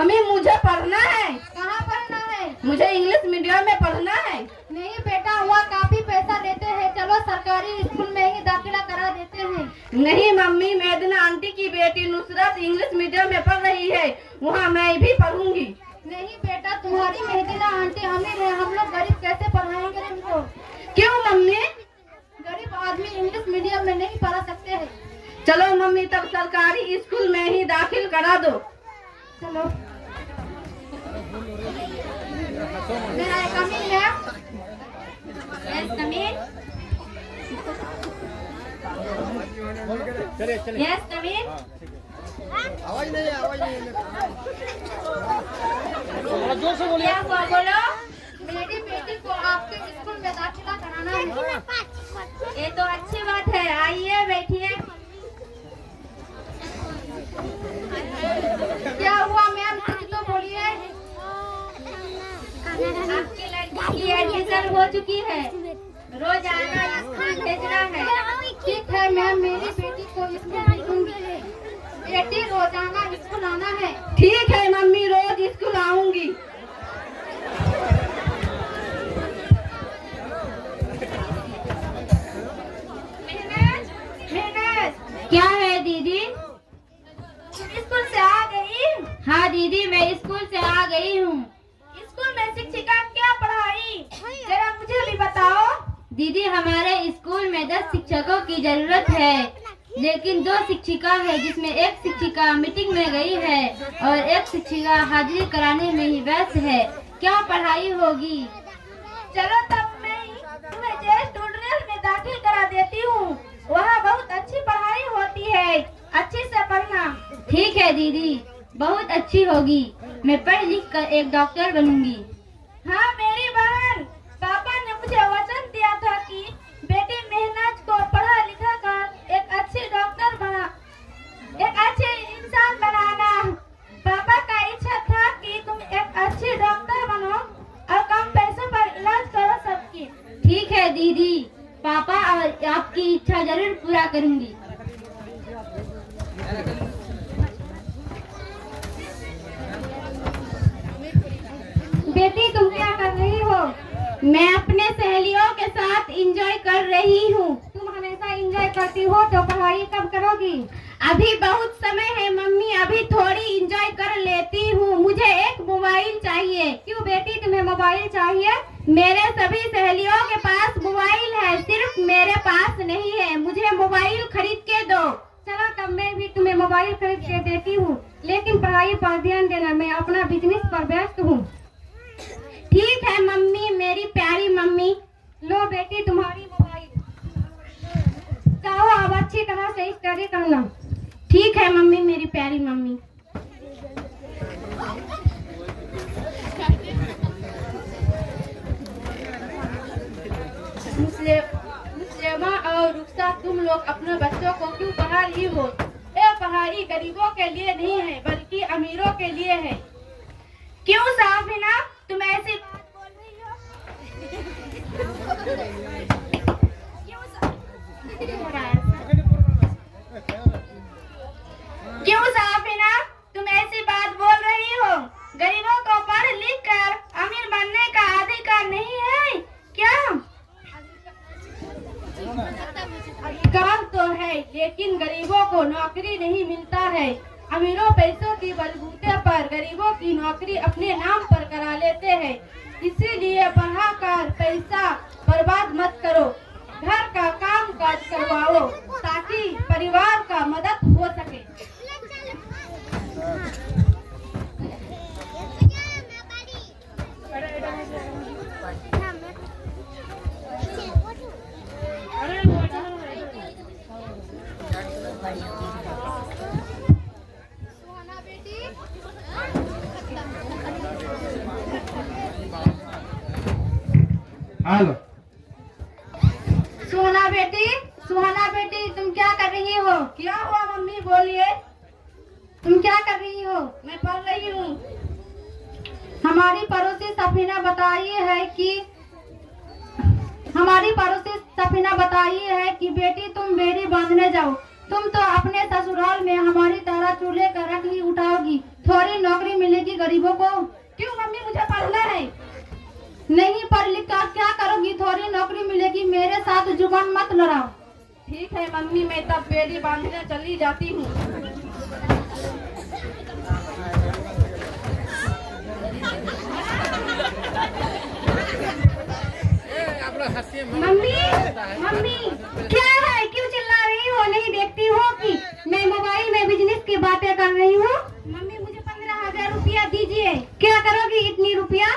Mummy मुझे पढ़ना है। कहाँ पढ़ना है? मुझे इंग्लिश मीडियम में पढ़ना है। नहीं बेटा, वहाँ काफी पैसा देते हैं, चलो सरकारी स्कूल में ही दाखिला करा देते हैं। नहीं मम्मी, मेदना आंटी की बेटी नुसरत इंग्लिश मीडियम में पढ़ रही है, वहाँ मैं भी पढ़ूंगी। नहीं बेटा, तुम्हारी मेहदीना आंटी अमीर है, हम लोग गरीब कैसे पढ़ाएंगे तुमको? क्यों मम्मी? गरीब आदमी इंग्लिश मीडियम में नहीं पढ़ा सकते हैं। चलो मम्मी, तब सरकारी स्कूल में ही दाखिल करा दो। चलो। मेरा कमी है। Yes, come in. Yes, come in. आवाज नहीं है, आवाज नहीं है। जोर से बोलिए। क्या हुआ बोलो? मेरी बेटी को आपके स्कूल में दाखिला कराना है। ये तो अच्छी बात है, आइए बैठिए। क्या हुआ मैम, कुछ तो बोलिए। आपकी लड़की की एडमिशन हो चुकी है, रोज आना स्कूल भेजना है। ठीक है मैम, मेरी बेटी को स्कूल भेजूंगी। बेटी रोजाना स्कूल आना है। ठीक है मम्मी, रोज स्कूल आऊंगी। क्या है दीदी? स्कूल से आ गई? हाँ दीदी, मैं स्कूल से आ गई हूँ। स्कूल में शिक्षिका क्या पढ़ाई, जरा मुझे भी बताओ। दीदी, हमारे स्कूल में 10 शिक्षकों की जरूरत है, लेकिन 2 शिक्षिका है, जिसमें एक शिक्षिका मीटिंग में गई है और एक शिक्षिका हाजिरी कराने में ही व्यस्त है। क्या पढ़ाई होगी? चलो तब मैं तुम्हें जेएस ट्यूटोरियल में दाखिल करा देती हूँ, वहाँ बहुत अच्छी पढ़ाई होती है, अच्छे से पढ़ना। ठीक है दीदी, बहुत अच्छी होगी, मैं पढ़ लिख कर एक डॉक्टर बनूंगी। हाँ मेरी बहन, पापा ने मुझे वचन दिया था कि बेटी मेहनत को पढ़ा लिखा कर एक अच्छे डॉक्टर बना, एक अच्छे इंसान बनाना। पापा का इच्छा था कि तुम एक अच्छी डॉक्टर बनो और कम पैसों पर इलाज करो सबकी। ठीक है दीदी, पापा और आपकी इच्छा जरूर पूरा करूंगी। बेटी तुम क्या कर रही हो? मैं अपने सहेलियों के साथ एंजॉय कर रही हूँ। तुम हमेशा एंजॉय करती हो, तो पढ़ाई कब करोगी? अभी बहुत समय है मम्मी, अभी थोड़ी एंजॉय कर लेती हूँ। मुझे एक मोबाइल चाहिए। क्यों बेटी, तुम्हें मोबाइल चाहिए? मेरे सभी सहेलियों के पास मोबाइल है, सिर्फ मेरे पास नहीं है, मुझे मोबाइल खरीद के दो। चलो तब मैं भी तुम्हें मोबाइल खरीद के देती हूँ, लेकिन पढ़ाई पर ध्यान देना, मैं अपना बिजनेस पर व्यस्त हूँ। ठीक है मम्मी, मेरी प्यारी मम्मी। लो बेटी तुम्हारी मोबाइल, जाओ अब अच्छी तरह से स्टडी करना। ठीक है मम्मी, मेरी प्यारी मम्मी। मुस्लिमा और रुखसा, तुम लोग अपने बच्चों को क्यों पढ़ा रही हो? ये पढ़ाई गरीबों के लिए नहीं है, बल्कि अमीरों के लिए है। क्यों साफिना, तुम ऐसी बात बोल रही हो? क्यों साफिना, तुम ऐसी बात बोल रही हो? गरीबों को पढ़ लिख कर अमीर बनने का अधिकार नहीं है क्या? अधिकार तो है, लेकिन गरीबों को नौकरी नहीं मिलता है। अमीरों पैसों की बलबूते पर गरीबों की नौकरी अपने नाम पर करा लेते हैं। इसीलिए पढ़ाकर पैसा बर्बाद मत करो, घर का काम काज करवाओ, ताकि परिवार का मदद हो सके। हेलो सुहाना बेटी तुम क्या कर रही हो? क्या हुआ मम्मी, बोलिए। तुम क्या कर रही हो? मैं पढ़ रही हूँ। हमारी पड़ोसी सफीना बताई है कि बेटी तुम बेड़ी बांधने जाओ। तुम तो अपने ससुराल में हमारी तरह चूल्हे का रख ही उठाओगी, थोड़ी नौकरी मिलेगी गरीबों को। क्यों मम्मी, मुझे पढ़ना है। नहीं पढ़ लिख कर क्या करोगी, थोड़ी नौकरी मिलेगी, मेरे साथ जुबान मत लड़ाओ। ठीक है मम्मी, मैं तब बेड़ी बांधने चली जाती हूँ। मम्मी मम्मी क्या है, क्यों चिल्ला रही हो? नहीं देखती हो कि मैं मोबाइल में बिजनेस की बातें कर रही हूँ? मम्मी मुझे 15,000 रुपया दीजिए। क्या करोगी इतनी रुपया?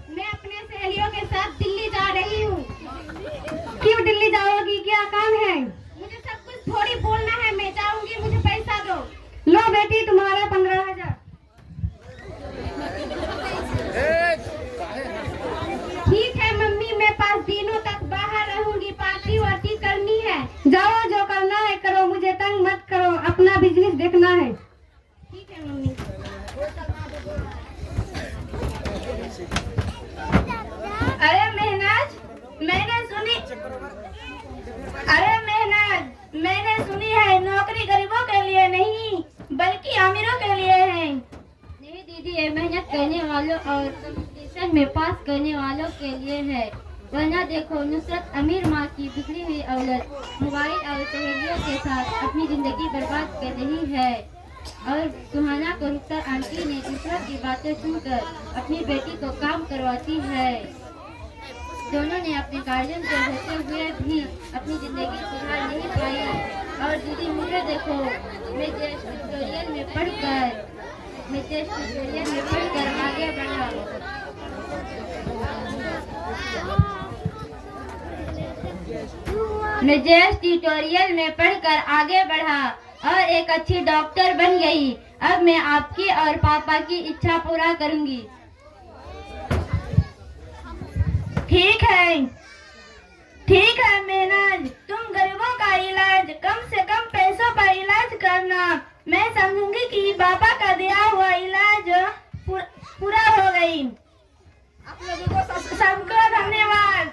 मैं अपने सहेलियों के साथ दिल्ली जा रही हूँ। क्यों दिल्ली जाओगी, क्या काम है? मुझे सब कुछ थोड़ी बोलना है, मैं जाऊंगी, मुझे पैसा दो। लो बेटी तुम्हारा 15,000। ठीक है मम्मी, मैं 5 दिनों तक बाहर रहूंगी, पार्टी वार्टी करनी है। जाओ, जो करना है करो, मुझे तंग मत करो, अपना बिजनेस देखना है। ठीक है मम्मी। अरे मेहनाज, मैंने सुनी है नौकरी गरीबों के लिए नहीं बल्कि अमीरों के लिए है। नहीं दीदी, ये मेहनत करने वालों और कंपटीशन में पास करने वालों के लिए है। वरना देखो, नुसरत अमीर माँ की बिगड़ी हुई औलत मोबाइल और सहेलियों के साथ अपनी जिंदगी बर्बाद कर रही है, और सुहाना को रुखसर आंटी ने नुसरत की बातें सुनकर अपनी बेटी को काम करवाती है। दोनों ने अपने गार्जियन को होते हुए भी अपनी जिंदगी सुधार नहीं पाई। और दीदी मुझे देखो, मैं देश ट्यूटोरियल में पढ़कर आगे बढ़ा। मैं जेस ट्यूटोरियल में पढ़कर आगे बढ़ा और एक अच्छी डॉक्टर बन गई। अब मैं आपकी और पापा की इच्छा पूरा करूंगी। ठीक है मेहनाज, तुम गरीबों का इलाज कम से कम पैसों पर इलाज करना। मैं समझूंगी कि पापा का दिया हुआ इलाज पूरा हो गई। आप लोगों को सबको धन्यवाद।